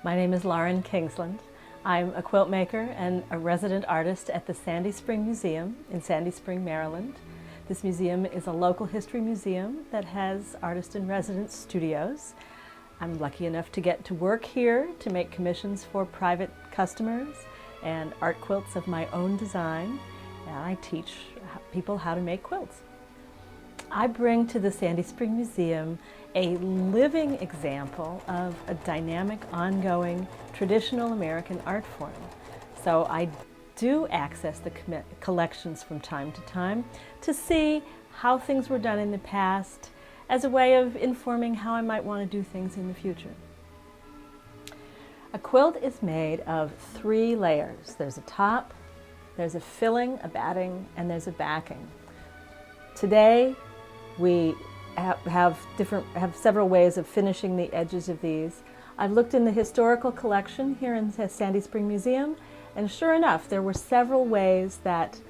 My name is Lauren Kingsland. I'm a quilt maker and a resident artist at the Sandy Spring Museum in Sandy Spring, Maryland. This museum is a local history museum that has artist-in-residence studios. I'm lucky enough to get to work here to make commissions for private customers and art quilts of my own design, and I teach people how to make quilts. I bring to the Sandy Spring Museum a living example of a dynamic, ongoing, traditional American art form. So I do access the collections from time to time to see how things were done in the past as a way of informing how I might want to do things in the future. A quilt is made of 3 layers. There's a top, there's a filling, a batting, and there's a backing. Today, we have several ways of finishing the edges of these. I've looked in the historical collection here in the Sandy Spring Museum, and sure enough, there were several ways that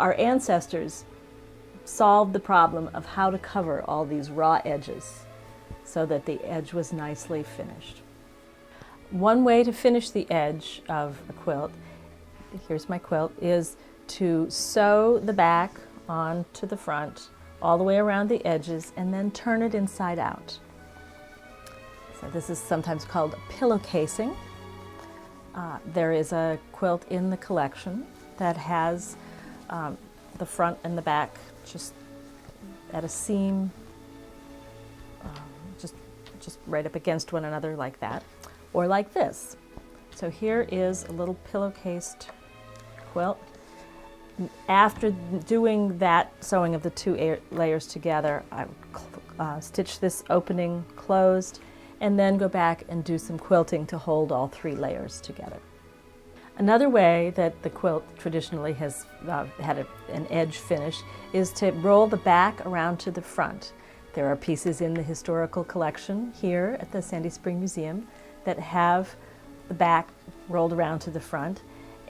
our ancestors solved the problem of how to cover all these raw edges so that the edge was nicely finished. One way to finish the edge of a quilt, here's my quilt, is to sew the back onto the front all the way around the edges and then turn it inside out. So this is sometimes called a pillow casing. There is a quilt in the collection that has the front and the back just at a seam, just right up against one another like that, or like this. So here is a little pillow-cased quilt. After doing that sewing of the 2 layers together, I stitch this opening closed and then go back and do some quilting to hold all 3 layers together. Another way that the quilt traditionally has had an edge finish is to roll the back around to the front. There are pieces in the historical collection here at the Sandy Spring Museum that have the back rolled around to the front,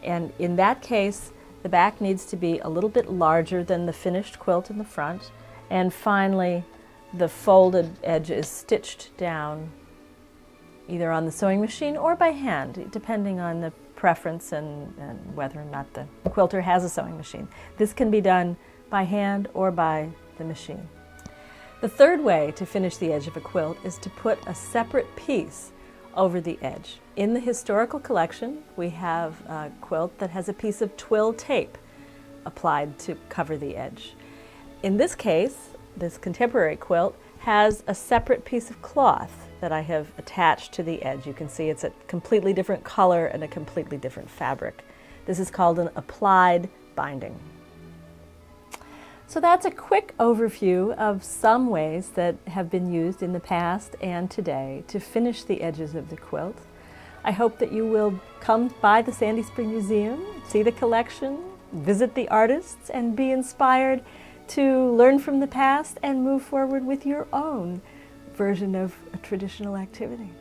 and in that case the back needs to be a little bit larger than the finished quilt in the front, and finally the folded edge is stitched down either on the sewing machine or by hand, depending on the preference and whether or not the quilter has a sewing machine. This can be done by hand or by the machine. The third way to finish the edge of a quilt is to put a separate piece over the edge. In the historical collection, we have a quilt that has a piece of twill tape applied to cover the edge. In this case, this contemporary quilt has a separate piece of cloth that I have attached to the edge. You can see it's a completely different color and a completely different fabric. This is called an applied binding. So that's a quick overview of some ways that have been used in the past and today to finish the edges of the quilt. I hope that you will come by the Sandy Spring Museum, see the collection, visit the artists, and be inspired to learn from the past and move forward with your own version of a traditional activity.